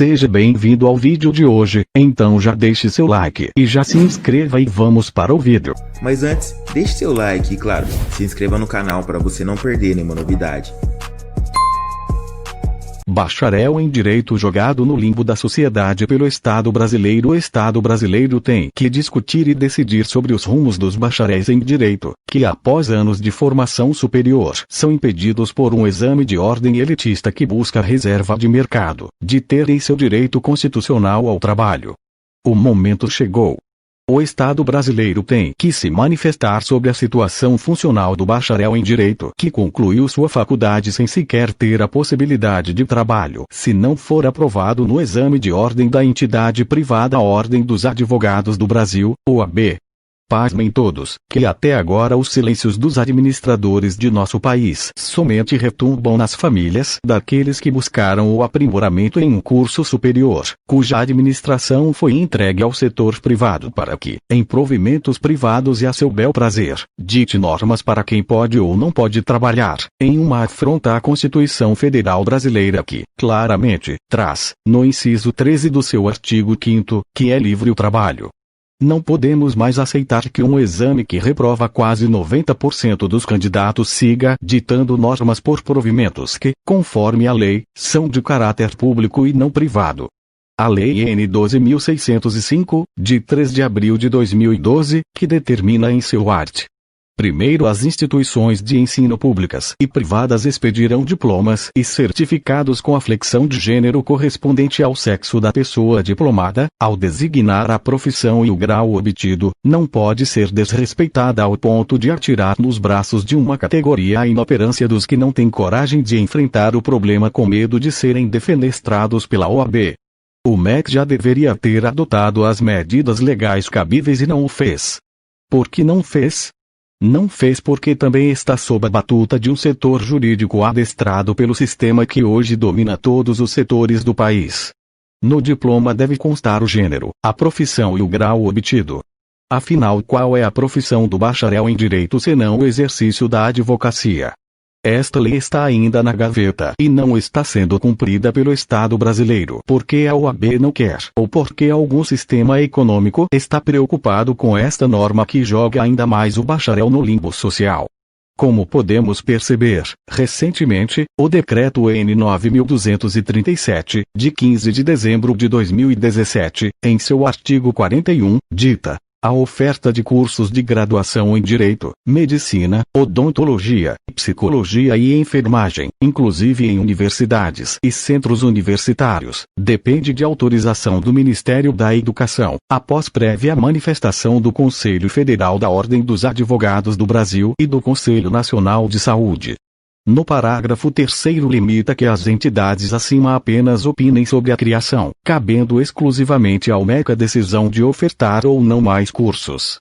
Seja bem-vindo ao vídeo de hoje, então já deixe seu like e já se inscreva e vamos para o vídeo. Mas antes, deixe seu like e claro, se inscreva no canal para você não perder nenhuma novidade. Bacharel em Direito jogado no limbo da sociedade pelo Estado brasileiro. O Estado brasileiro tem que discutir e decidir sobre os rumos dos bacharéis em Direito, que após anos de formação superior são impedidos por um exame de ordem elitista que busca reserva de mercado, de terem seu direito constitucional ao trabalho. O momento chegou. O Estado brasileiro tem que se manifestar sobre a situação funcional do bacharel em Direito que concluiu sua faculdade sem sequer ter a possibilidade de trabalho se não for aprovado no exame de ordem da entidade privada Ordem dos Advogados do Brasil, OAB. Pasmem todos, que até agora os silêncios dos administradores de nosso país somente retumbam nas famílias daqueles que buscaram o aprimoramento em um curso superior, cuja administração foi entregue ao setor privado para que, em provimentos privados e a seu bel prazer, dite normas para quem pode ou não pode trabalhar, em uma afronta à Constituição Federal Brasileira que, claramente, traz, no inciso 13 do seu artigo 5º, que é livre o trabalho. Não podemos mais aceitar que um exame que reprova quase 90% dos candidatos siga ditando normas por provimentos que, conforme a lei, são de caráter público e não privado. A Lei N. 12.605, de 3 de abril de 2012, que determina em seu art. Primeiro, as instituições de ensino públicas e privadas expedirão diplomas e certificados com a flexão de gênero correspondente ao sexo da pessoa diplomada, ao designar a profissão e o grau obtido, não pode ser desrespeitada ao ponto de atirar nos braços de uma categoria a inoperância dos que não têm coragem de enfrentar o problema com medo de serem defenestrados pela OAB. O MEC já deveria ter adotado as medidas legais cabíveis e não o fez. Por que não fez? Não fez porque também está sob a batuta de um setor jurídico adestrado pelo sistema que hoje domina todos os setores do país. No diploma deve constar o gênero, a profissão e o grau obtido. Afinal, qual é a profissão do bacharel em Direito senão o exercício da advocacia? Esta lei está ainda na gaveta e não está sendo cumprida pelo Estado brasileiro porque a OAB não quer ou porque algum sistema econômico está preocupado com esta norma que joga ainda mais o bacharel no limbo social. Como podemos perceber, recentemente, o Decreto N. 9.237, de 15 de dezembro de 2017, em seu artigo 41, dita: a oferta de cursos de graduação em Direito, Medicina, Odontologia, Psicologia e Enfermagem, inclusive em universidades e centros universitários, depende de autorização do Ministério da Educação, após prévia manifestação do Conselho Federal da Ordem dos Advogados do Brasil e do Conselho Nacional de Saúde. No parágrafo 3º limita que as entidades acima apenas opinem sobre a criação, cabendo exclusivamente ao MEC a decisão de ofertar ou não mais cursos.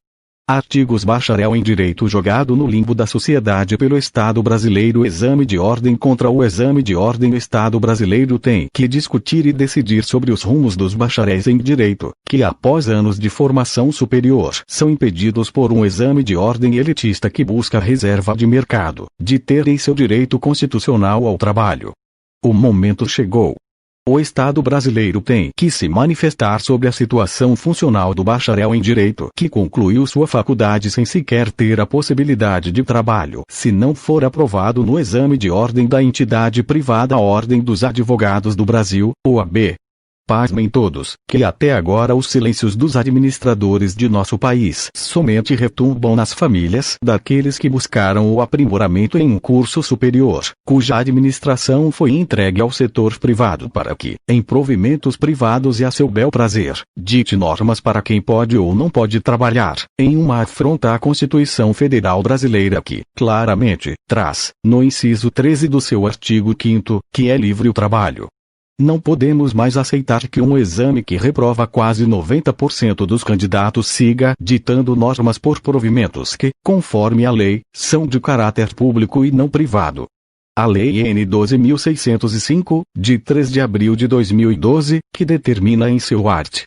Artigos Bacharel em Direito jogado no limbo da sociedade pelo Estado brasileiro. Exame de ordem contra o exame de ordem. O Estado brasileiro tem que discutir e decidir sobre os rumos dos bacharéis em Direito, que após anos de formação superior são impedidos por um exame de ordem elitista que busca reserva de mercado, de terem seu direito constitucional ao trabalho. O momento chegou. O Estado brasileiro tem que se manifestar sobre a situação funcional do bacharel em Direito que concluiu sua faculdade sem sequer ter a possibilidade de trabalho se não for aprovado no exame de ordem da entidade privada Ordem dos Advogados do Brasil, OAB. Pasmem todos, que até agora os silêncios dos administradores de nosso país somente retumbam nas famílias daqueles que buscaram o aprimoramento em um curso superior, cuja administração foi entregue ao setor privado para que, em provimentos privados e a seu bel prazer, dite normas para quem pode ou não pode trabalhar, em uma afronta à Constituição Federal Brasileira que, claramente, traz, no inciso 13 do seu artigo 5º, que é livre o trabalho. Não podemos mais aceitar que um exame que reprova quase 90% dos candidatos siga ditando normas por provimentos que, conforme a lei, são de caráter público e não privado. A Lei N. 12.605, de 3 de abril de 2012, que determina em seu art.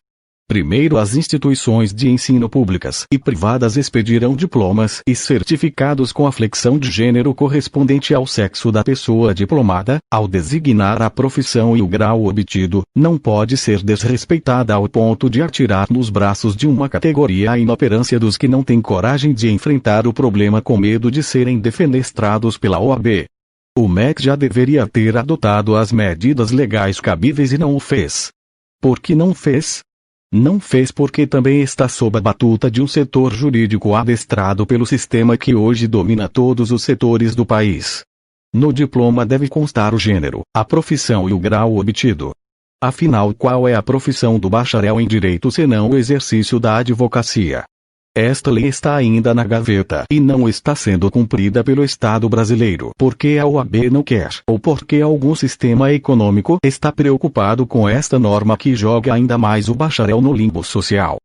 Primeiro, as instituições de ensino públicas e privadas expedirão diplomas e certificados com a flexão de gênero correspondente ao sexo da pessoa diplomada. Ao designar a profissão e o grau obtido, não pode ser desrespeitada ao ponto de atirar nos braços de uma categoria a inoperância dos que não têm coragem de enfrentar o problema com medo de serem defenestrados pela OAB. O MEC já deveria ter adotado as medidas legais cabíveis e não o fez. Por que não fez? Não fez porque também está sob a batuta de um setor jurídico adestrado pelo sistema que hoje domina todos os setores do país. No diploma deve constar o gênero, a profissão e o grau obtido. Afinal, qual é a profissão do bacharel em direito senão o exercício da advocacia? Esta lei está ainda na gaveta e não está sendo cumprida pelo Estado brasileiro porque a OAB não quer ou porque algum sistema econômico está preocupado com esta norma que joga ainda mais o bacharel no limbo social.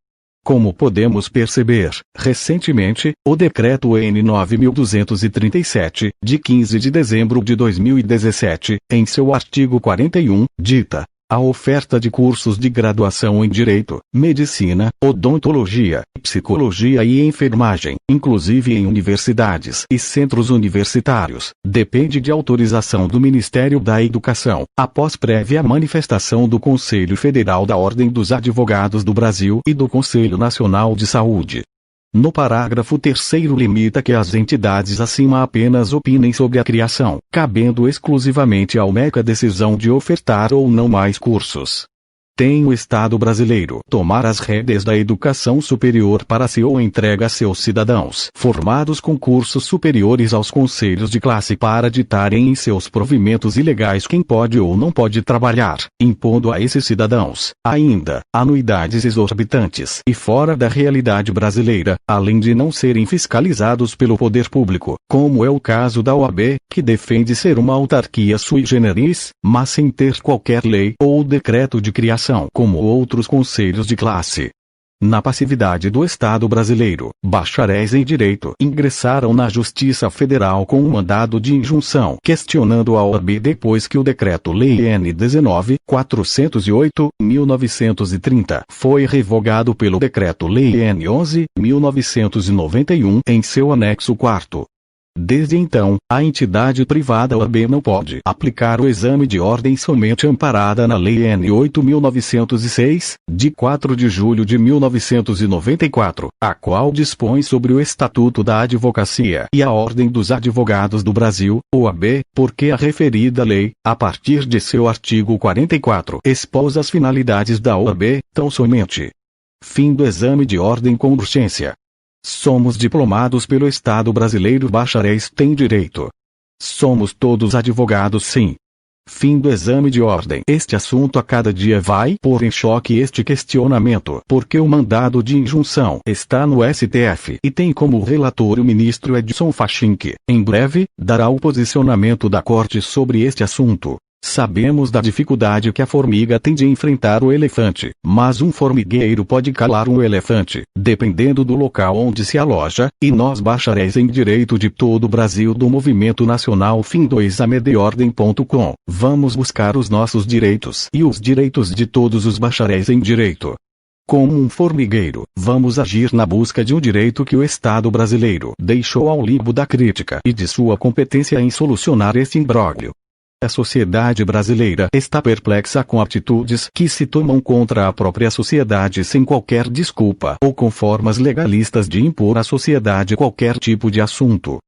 Como podemos perceber, recentemente, o Decreto N. 9.237, de 15 de dezembro de 2017, em seu artigo 41, dita: a oferta de cursos de graduação em Direito, Medicina, Odontologia, Psicologia e Enfermagem, inclusive em universidades e centros universitários, depende de autorização do Ministério da Educação, após prévia manifestação do Conselho Federal da Ordem dos Advogados do Brasil e do Conselho Nacional de Saúde. No parágrafo 3º limita que as entidades acima apenas opinem sobre a criação, cabendo exclusivamente ao MEC a decisão de ofertar ou não mais cursos. Tem o Estado brasileiro tomar as rédeas da educação superior para si ou entrega a seus cidadãos formados com cursos superiores aos conselhos de classe para ditarem em seus provimentos ilegais quem pode ou não pode trabalhar, impondo a esses cidadãos, ainda, anuidades exorbitantes e fora da realidade brasileira, além de não serem fiscalizados pelo poder público, como é o caso da OAB, que defende ser uma autarquia sui generis, mas sem ter qualquer lei ou decreto de criação, como outros conselhos de classe. Na passividade do Estado brasileiro, bacharéis em direito ingressaram na Justiça Federal com um mandado de injunção questionando a OAB depois que o Decreto-Lei N. 19.408/1930 foi revogado pelo Decreto-Lei N. 11.1991 em seu anexo 4º. Desde então, a entidade privada OAB não pode aplicar o exame de ordem somente amparada na Lei N. 8.906, de 4 de julho de 1994, a qual dispõe sobre o Estatuto da Advocacia e a Ordem dos Advogados do Brasil, OAB, porque a referida lei, a partir de seu artigo 44, expôs as finalidades da OAB, tão somente. Fim do exame de ordem com urgência. Somos diplomados pelo Estado brasileiro. Bacharéis têm direito. Somos todos advogados, sim. Fim do exame de ordem. Este assunto a cada dia vai pôr em choque este questionamento, porque o mandado de injunção está no STF e tem como relator o ministro Edson Fachin, que, em breve, dará o posicionamento da Corte sobre este assunto. Sabemos da dificuldade que a formiga tem de enfrentar o elefante, mas um formigueiro pode calar um elefante, dependendo do local onde se aloja, e nós bacharéis em direito de todo o Brasil do Movimento Nacional Fim2AMDordem.com, vamos buscar os nossos direitos e os direitos de todos os bacharéis em direito. Como um formigueiro, vamos agir na busca de um direito que o Estado brasileiro deixou ao limbo da crítica e de sua competência em solucionar este imbróglio. A sociedade brasileira está perplexa com atitudes que se tomam contra a própria sociedade sem qualquer desculpa ou com formas legalistas de impor à sociedade qualquer tipo de assunto.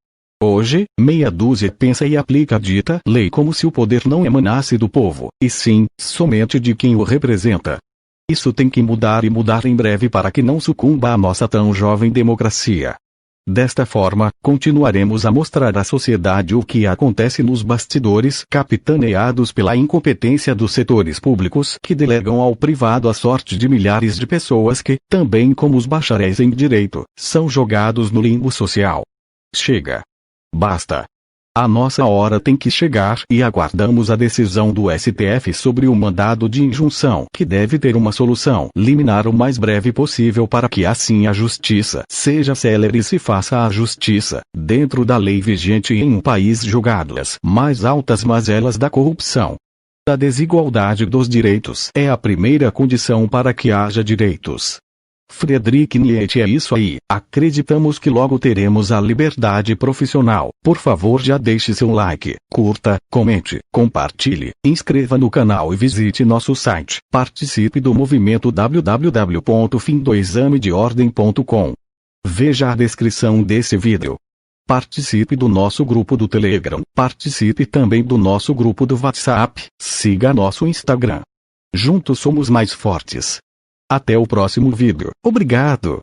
Hoje, meia dúzia pensa e aplica a dita lei como se o poder não emanasse do povo, e sim, somente de quem o representa. Isso tem que mudar e mudar em breve para que não sucumba a nossa tão jovem democracia. Desta forma, continuaremos a mostrar à sociedade o que acontece nos bastidores, capitaneados pela incompetência dos setores públicos que delegam ao privado a sorte de milhares de pessoas que, também como os bacharéis em direito, são jogados no limbo social. Chega. Basta. A nossa hora tem que chegar e aguardamos a decisão do STF sobre o mandado de injunção, que deve ter uma solução liminar o mais breve possível para que assim a justiça seja célere e se faça a justiça, dentro da lei vigente em um país jogado às mais altas mazelas da corrupção. A desigualdade dos direitos é a primeira condição para que haja direitos. Friedrich Nietzsche. É isso aí, acreditamos que logo teremos a liberdade profissional. Por favor, já deixe seu like, curta, comente, compartilhe, inscreva no canal e visite nosso site. Participe do movimento www.fimdoexamedeordem.com. Veja a descrição desse vídeo. Participe do nosso grupo do Telegram. Participe também do nosso grupo do WhatsApp. Siga nosso Instagram. Juntos somos mais fortes. Até o próximo vídeo. Obrigado!